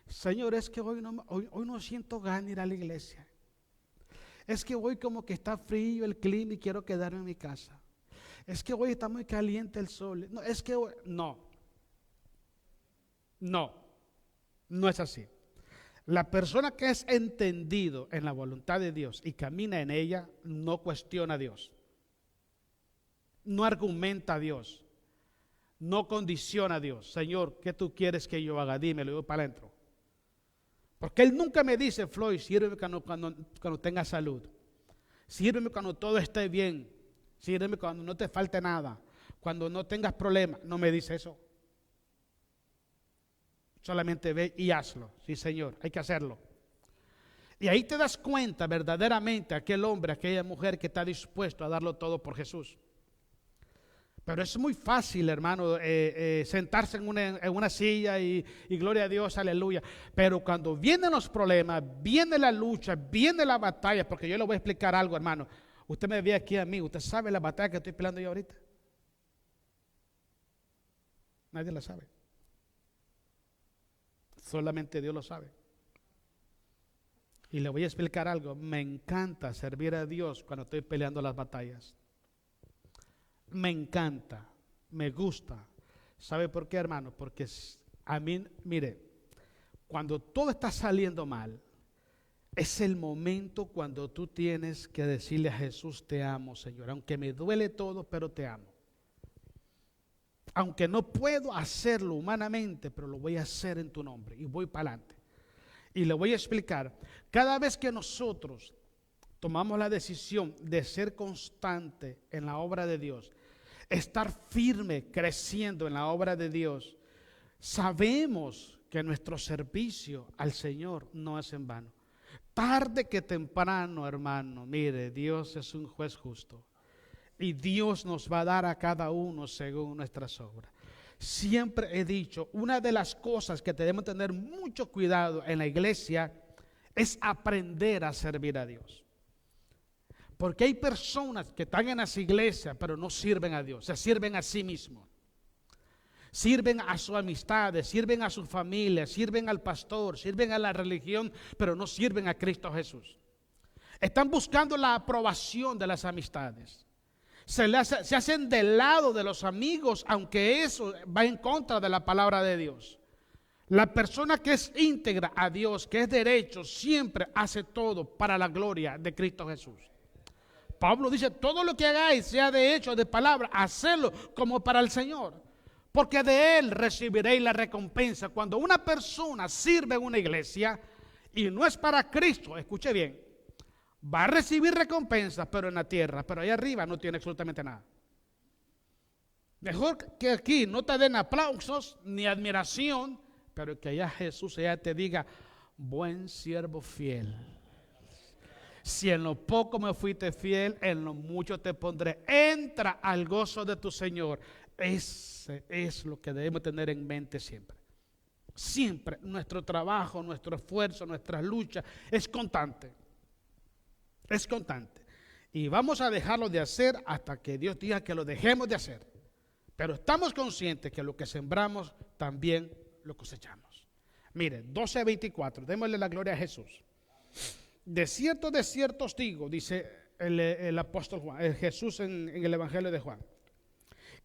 Señor, es que hoy no siento ganas de ir a la iglesia. Es que hoy como que está frío el clima y quiero quedarme en mi casa. Es que hoy está muy caliente el sol. No, es que hoy, no es así. La persona que es entendido en la voluntad de Dios y camina en ella, no cuestiona a Dios. No argumenta a Dios. No condiciona a Dios. Señor, ¿qué tú quieres que yo haga? Dímelo, yo para adentro. Porque Él nunca me dice, Floyd, sírveme cuando tenga salud. Sírveme cuando todo esté bien. Sírveme cuando no te falte nada. Cuando no tengas problemas. No me dice eso. Solamente ve y hazlo. Sí, Señor, hay que hacerlo. Y ahí te das cuenta verdaderamente aquel hombre, aquella mujer que está dispuesto a darlo todo por Jesús. Pero es muy fácil, hermano, sentarse en una silla y gloria a Dios, aleluya. Pero cuando vienen los problemas, viene la lucha, viene la batalla, porque yo le voy a explicar algo, hermano. Usted me ve aquí a mí, usted sabe la batalla que estoy peleando yo ahorita. Nadie la sabe. Solamente Dios lo sabe. Y le voy a explicar algo. Me encanta servir a Dios cuando estoy peleando las batallas. Me encanta, me gusta. ¿Sabe por qué, hermano? Porque a mí, mire, cuando todo está saliendo mal, es el momento cuando tú tienes que decirle a Jesús, te amo, Señor. Aunque me duele todo, pero te amo. Aunque no puedo hacerlo humanamente, pero lo voy a hacer en tu nombre y voy para adelante. Y le voy a explicar, cada vez que nosotros tomamos la decisión de ser constante en la obra de Dios, estar firme, creciendo en la obra de Dios, sabemos que nuestro servicio al Señor no es en vano. Tarde que temprano, hermano, mire, Dios es un juez justo. Y Dios nos va a dar a cada uno según nuestras obras. Siempre he dicho, una de las cosas que debemos tener mucho cuidado en la iglesia es aprender a servir a Dios. Porque hay personas que están en las iglesias pero no sirven a Dios, se sirven a sí mismos. Sirven a sus amistades, sirven a su familia, sirven al pastor, sirven a la religión, pero no sirven a Cristo Jesús. Están buscando la aprobación de las amistades. Se hacen del lado de los amigos, aunque eso va en contra de la palabra de Dios. La persona que es íntegra a Dios, que es derecho, siempre hace todo para la gloria de Cristo Jesús. Pablo dice, todo lo que hagáis, sea de hecho o de palabra, hacedlo como para el Señor, porque de Él recibiréis la recompensa. Cuando una persona sirve en una iglesia y no es para Cristo, escuche bien, va a recibir recompensas, pero en la tierra, pero allá arriba no tiene absolutamente nada. Mejor que aquí no te den aplausos ni admiración, pero que allá Jesús allá te diga, buen siervo fiel. Si en lo poco me fuiste fiel, en lo mucho te pondré. Entra al gozo de tu Señor. Ese es lo que debemos tener en mente siempre. Siempre nuestro trabajo, nuestro esfuerzo, nuestra lucha es constante. Es constante. Y vamos a dejarlo de hacer hasta que Dios diga que lo dejemos de hacer. Pero estamos conscientes que lo que sembramos también lo cosechamos. Mire, 12:24, démosle la gloria a Jesús. De cierto os digo, dice el apóstol Juan, Jesús en el Evangelio de Juan,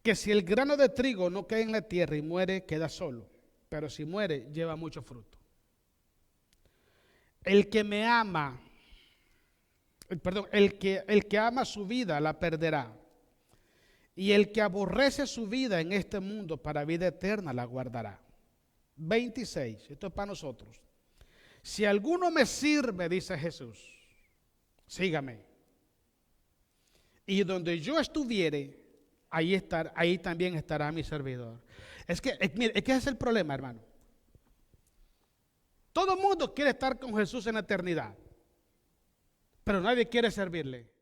que si el grano de trigo no cae en la tierra y muere, queda solo, pero si muere, lleva mucho fruto. El que me ama, el que ama su vida la perderá, y el que aborrece su vida en este mundo para vida eterna la guardará. 26, esto es para nosotros. Si alguno me sirve, dice Jesús, sígame. Y donde yo estuviere, ahí también estará mi servidor. Es que ese es el problema, hermano. Todo el mundo quiere estar con Jesús en la eternidad, pero nadie quiere servirle.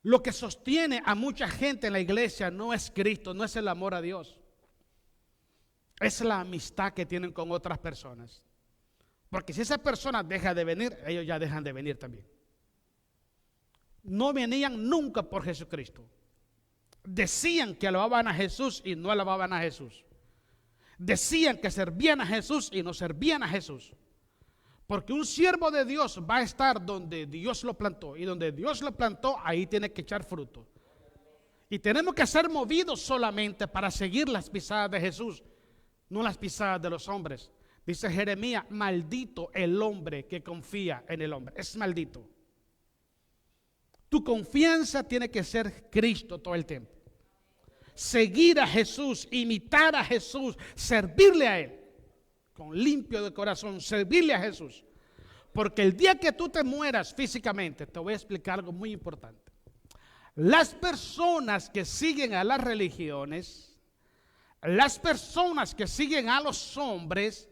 Lo que sostiene a mucha gente en la iglesia no es Cristo, no es el amor a Dios. Es la amistad que tienen con otras personas. Porque si esa persona deja de venir, ellos ya dejan de venir también. No venían nunca por Jesucristo. Decían que alababan a Jesús y no alababan a Jesús. Decían que servían a Jesús y no servían a Jesús. Porque un siervo de Dios va a estar donde Dios lo plantó. Y donde Dios lo plantó, ahí tiene que echar fruto. Y tenemos que ser movidos solamente para seguir las pisadas de Jesús, no las pisadas de los hombres. Dice Jeremías, maldito el hombre que confía en el hombre. Es maldito. Tu confianza tiene que ser Cristo todo el tiempo. Seguir a Jesús, imitar a Jesús, servirle a Él. Con limpio de corazón, servirle a Jesús. Porque el día que tú te mueras físicamente, te voy a explicar algo muy importante. Las personas que siguen a las religiones, las personas que siguen a los hombres,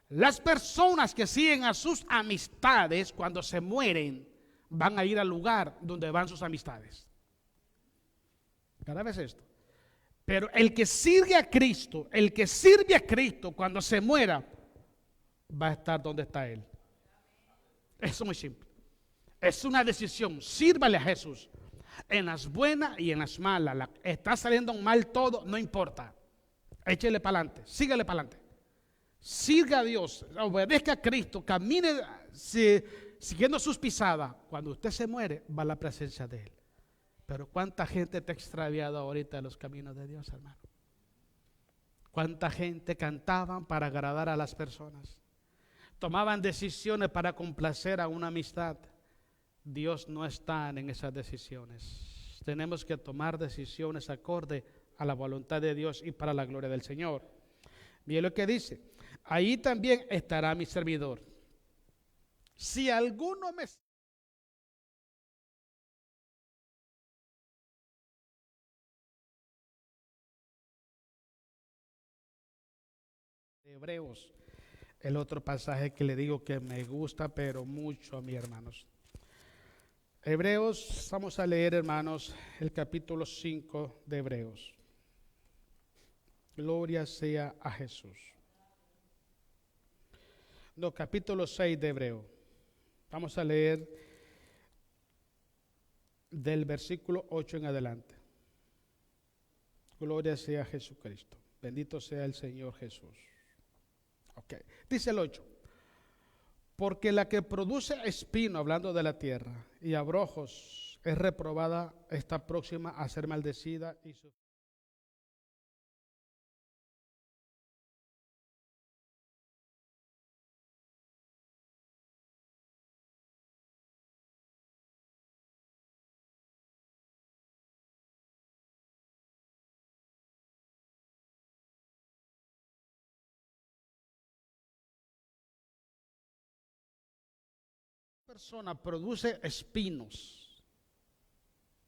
las personas que siguen a sus amistades, cuando se mueren, van a ir al lugar donde van sus amistades. Cada vez esto. Pero el que sirve a Cristo, cuando se muera, va a estar donde está Él. Eso es muy simple. Es una decisión. Sírvale a Jesús. En las buenas y en las malas. Está saliendo mal todo, no importa. Échele para adelante, sígale para adelante. Siga a Dios, obedezca a Cristo, camine siguiendo sus pisadas. Cuando usted se muere, va a la presencia de Él. Pero ¿cuánta gente te ha extraviado ahorita de los caminos de Dios, hermano? ¿Cuánta gente cantaban para agradar a las personas? Tomaban decisiones para complacer a una amistad. Dios no está en esas decisiones. Tenemos que tomar decisiones acorde a la voluntad de Dios y para la gloria del Señor. Mire lo que dice, ahí también estará mi servidor. Si alguno me... Hebreos, el otro pasaje que le digo que me gusta, pero mucho a mis hermanos. Hebreos, vamos a leer, hermanos, el capítulo 5 de Hebreos. Gloria sea a Jesús. No, capítulo 6 de Hebreos. Vamos a leer del versículo 8 en adelante. Gloria sea a Jesucristo. Bendito sea el Señor Jesús. Ok, dice el 8. Porque la que produce espino, hablando de la tierra, y abrojos, es reprobada, está próxima a ser maldecida y su... persona produce espinos,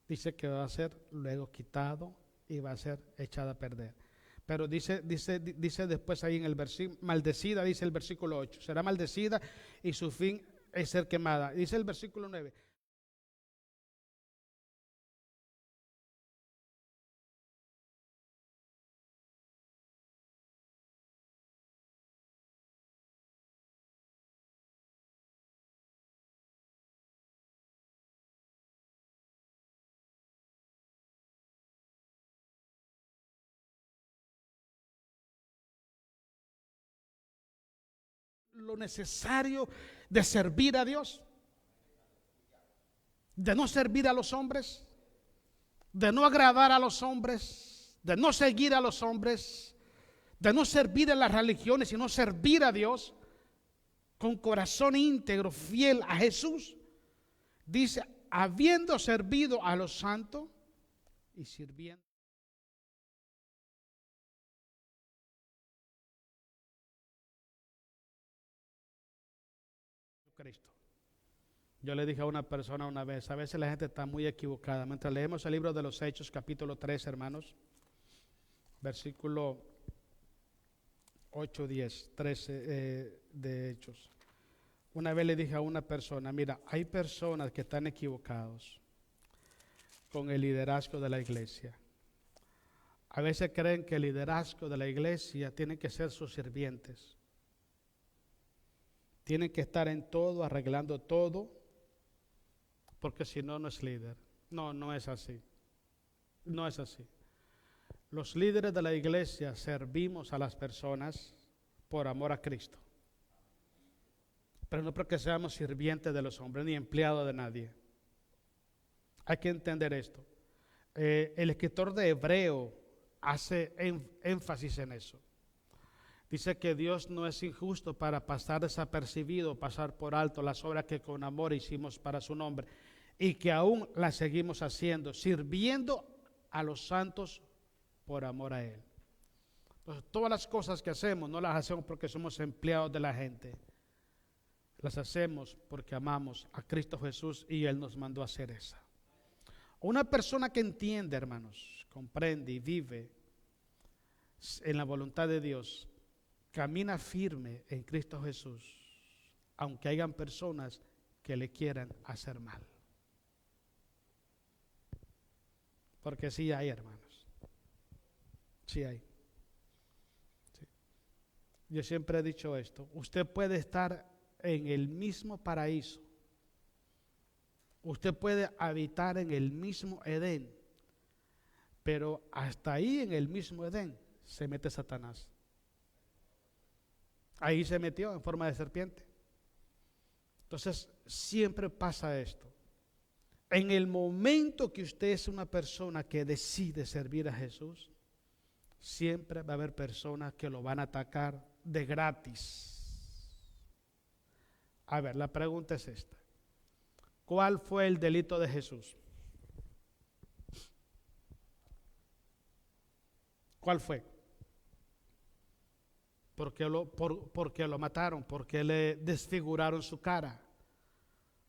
dice que va a ser luego quitado y va a ser echada a perder. Pero dice después ahí en el versículo, maldecida, dice el versículo 8, será maldecida y su fin es ser quemada. Dice el versículo 9. Lo necesario de servir a Dios, de no servir a los hombres, de no agradar a los hombres, de no seguir a los hombres, de no servir a las religiones, sino servir a Dios con corazón íntegro, fiel a Jesús. Dice, habiendo servido a los santos y sirviendo a Cristo. Yo le dije a una persona una vez, a veces la gente está muy equivocada. Mientras leemos el libro de los Hechos, capítulo 3, hermanos, versículo 8, 10, 13 de Hechos. Una vez le dije a una persona, mira, hay personas que están equivocados con el liderazgo de la iglesia. A veces creen que el liderazgo de la iglesia tiene que ser sus sirvientes. Tienen que estar en todo, arreglando todo, porque si no, no es líder. No, no es así. No es así. Los líderes de la iglesia servimos a las personas por amor a Cristo. Pero no porque seamos sirvientes de los hombres ni empleados de nadie. Hay que entender esto. El escritor de Hebreo hace énfasis en eso. Dice que Dios no es injusto para pasar desapercibido, pasar por alto las obras que con amor hicimos para su nombre y que aún las seguimos haciendo, sirviendo a los santos por amor a Él. Entonces, todas las cosas que hacemos no las hacemos porque somos empleados de la gente. Las hacemos porque amamos a Cristo Jesús y Él nos mandó a hacer esa. Una persona que entiende, hermanos, comprende y vive en la voluntad de Dios, camina firme en Cristo Jesús, aunque hayan personas que le quieran hacer mal. Porque sí hay, hermanos. Sí hay. Sí. Yo siempre he dicho esto. Usted puede estar en el mismo paraíso. Usted puede habitar en el mismo Edén. Pero hasta ahí en el mismo Edén se mete Satanás. Ahí se metió en forma de serpiente. Entonces, siempre pasa esto. En el momento que usted es una persona que decide servir a Jesús, siempre va a haber personas que lo van a atacar de gratis. A ver, la pregunta es esta. ¿Cuál fue el delito de Jesús? ¿Cuál fue? Porque lo mataron, porque le desfiguraron su cara,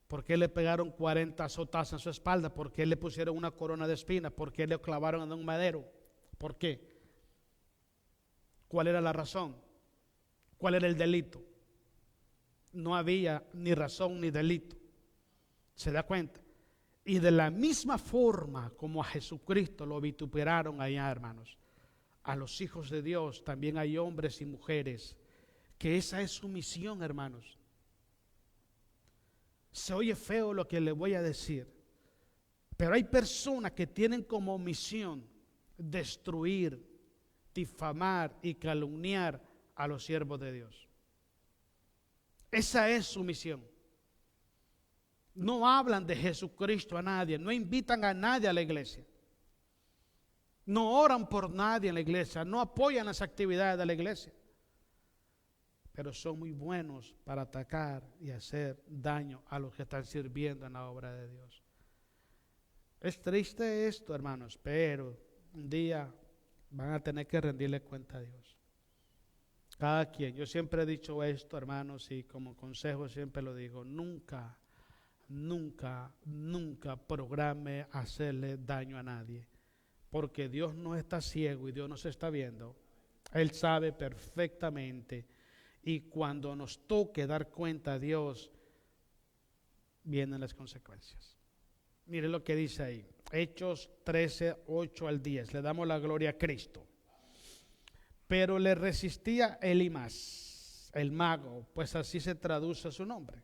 porque le pegaron 40 azotazos en su espalda, porque le pusieron una corona de espinas, porque le clavaron en un madero. ¿Por qué? ¿Cuál era la razón? ¿Cuál era el delito? No había ni razón ni delito. ¿Se da cuenta? Y de la misma forma como a Jesucristo lo vituperaron allá, hermanos, a los hijos de Dios también hay hombres y mujeres que esa es su misión, hermanos. Se oye feo lo que le voy a decir, pero hay personas que tienen como misión destruir, difamar y calumniar a los siervos de Dios. Esa es su misión. No hablan de Jesucristo a nadie, no invitan a nadie a la iglesia. No oran por nadie en la iglesia, no apoyan las actividades de la iglesia. Pero son muy buenos para atacar y hacer daño a los que están sirviendo en la obra de Dios. Es triste esto, hermanos, pero un día van a tener que rendirle cuenta a Dios. Cada quien, yo siempre he dicho esto, hermanos, y como consejo siempre lo digo, nunca programe hacerle daño a nadie. Porque Dios no está ciego y Dios nos está viendo. Él sabe perfectamente. Y cuando nos toque dar cuenta a Dios, vienen las consecuencias. Mire lo que dice ahí. Hechos 13, 8 al 10. Le damos la gloria a Cristo. Pero le resistía Elimas, el mago, pues así se traduce su nombre,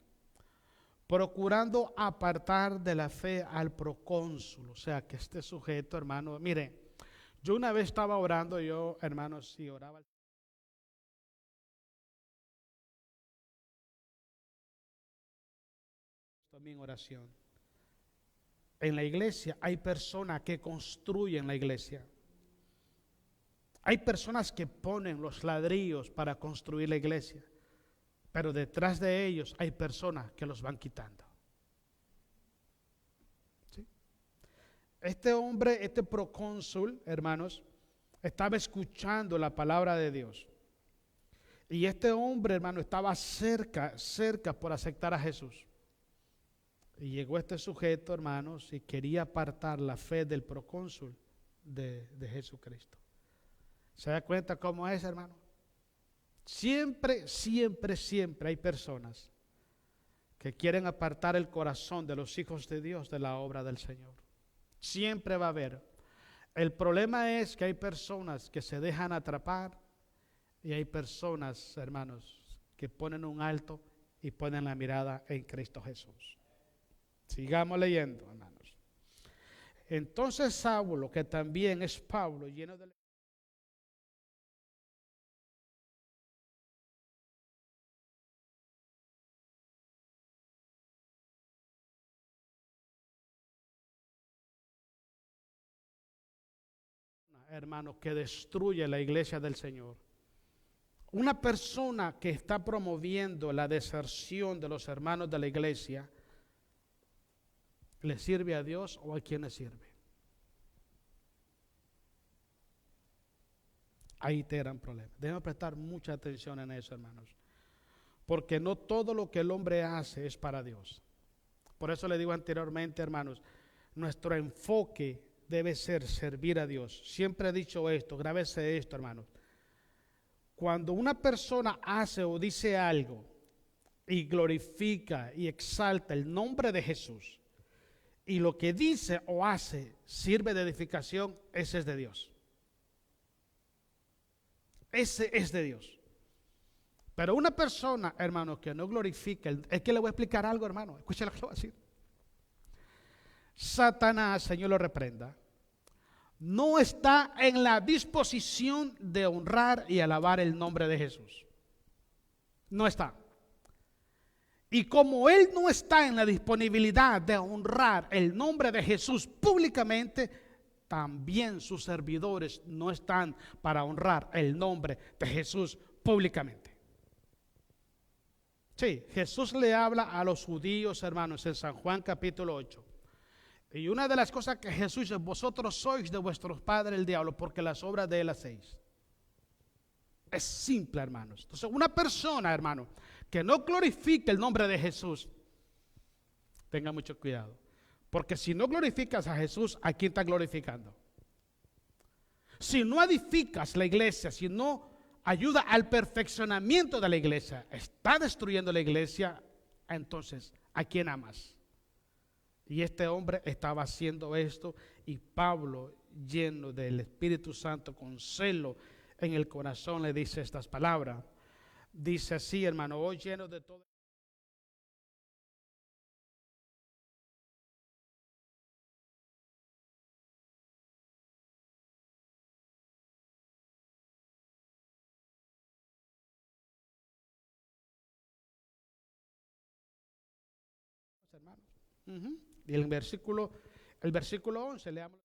procurando apartar de la fe al procónsul. O sea, que este sujeto, hermano, mire, yo una vez estaba orando, hermanos, y oraba también oración. En la iglesia hay personas que construyen la iglesia. Hay personas que ponen los ladrillos para construir la iglesia, pero detrás de ellos hay personas que los van quitando. ¿Sí? Este hombre, este procónsul, hermanos, estaba escuchando la palabra de Dios. Y este hombre, hermano, estaba cerca por aceptar a Jesús. Y llegó este sujeto, hermanos, y quería apartar la fe del procónsul de Jesucristo. ¿Se da cuenta cómo es, hermano? Siempre hay personas que quieren apartar el corazón de los hijos de Dios de la obra del Señor. Siempre va a haber. El problema es que hay personas que se dejan atrapar y hay personas, hermanos, que ponen un alto y ponen la mirada en Cristo Jesús. Sigamos leyendo, hermanos. Entonces Saulo, que también es Pablo, lleno de hermanos, que destruye la iglesia del Señor. Una persona que está promoviendo la deserción de los hermanos de la iglesia, ¿le sirve a Dios o a quién le sirve? Ahí te gran problema. Debemos prestar mucha atención en eso, hermanos. Porque no todo lo que el hombre hace es para Dios. Por eso le digo anteriormente, hermanos, nuestro enfoque debe ser servir a Dios. Siempre he dicho esto, grábese esto, hermanos. Cuando una persona hace o dice algo y glorifica y exalta el nombre de Jesús, y lo que dice o hace sirve de edificación, ese es de Dios. Ese es de Dios. Pero una persona, hermano, que no glorifica, es que le voy a explicar algo, hermano. Escuche lo que le voy a decir. Satanás, Señor lo reprenda, no está en la disposición de honrar y alabar el nombre de Jesús. No está. Y como Él no está en la disponibilidad de honrar el nombre de Jesús públicamente, también sus servidores no están para honrar el nombre de Jesús públicamente. Sí, Jesús le habla a los judíos, hermanos, en San Juan capítulo 8. Y una de las cosas que Jesús dice, vosotros sois de vuestros padres el diablo, porque las obras de él hacéis. Es simple, hermanos. Entonces, una persona, hermano, que no glorifique el nombre de Jesús, tenga mucho cuidado. Porque si no glorificas a Jesús, ¿a quién estás glorificando? Si no edificas la iglesia, si no ayuda al perfeccionamiento de la iglesia, está destruyendo la iglesia, entonces, ¿a quién amas? Y este hombre estaba haciendo esto, y Pablo, lleno del Espíritu Santo, con celo en el corazón, le dice estas palabras. Dice así, hermano, hoy lleno de todo. Hermanos. Y el versículo 11, leamos.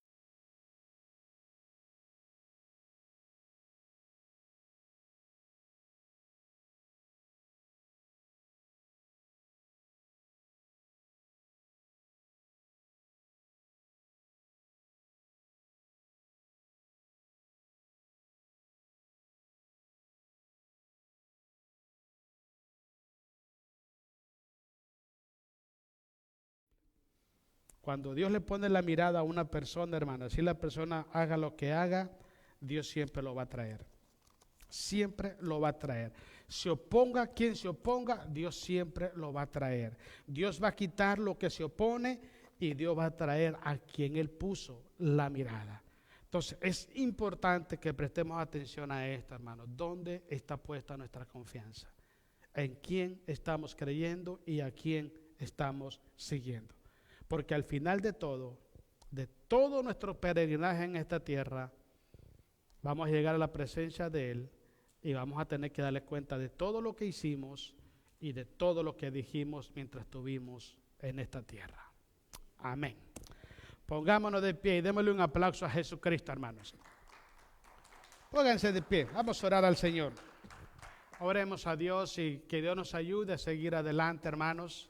Cuando Dios le pone la mirada a una persona, hermano, si la persona haga lo que haga, Dios siempre lo va a traer. Siempre lo va a traer. Se oponga quien se oponga, Dios siempre lo va a traer. Dios va a quitar lo que se opone y Dios va a traer a quien Él puso la mirada. Entonces es importante que prestemos atención a esto, hermano. ¿Dónde está puesta nuestra confianza? ¿En quién estamos creyendo y a quién estamos siguiendo? Porque al final de todo nuestro peregrinaje en esta tierra, vamos a llegar a la presencia de Él y vamos a tener que darle cuenta de todo lo que hicimos y de todo lo que dijimos mientras estuvimos en esta tierra. Amén. Pongámonos de pie y démosle un aplauso a Jesucristo, hermanos. Pónganse de pie, vamos a orar al Señor. Oremos a Dios y que Dios nos ayude a seguir adelante, hermanos.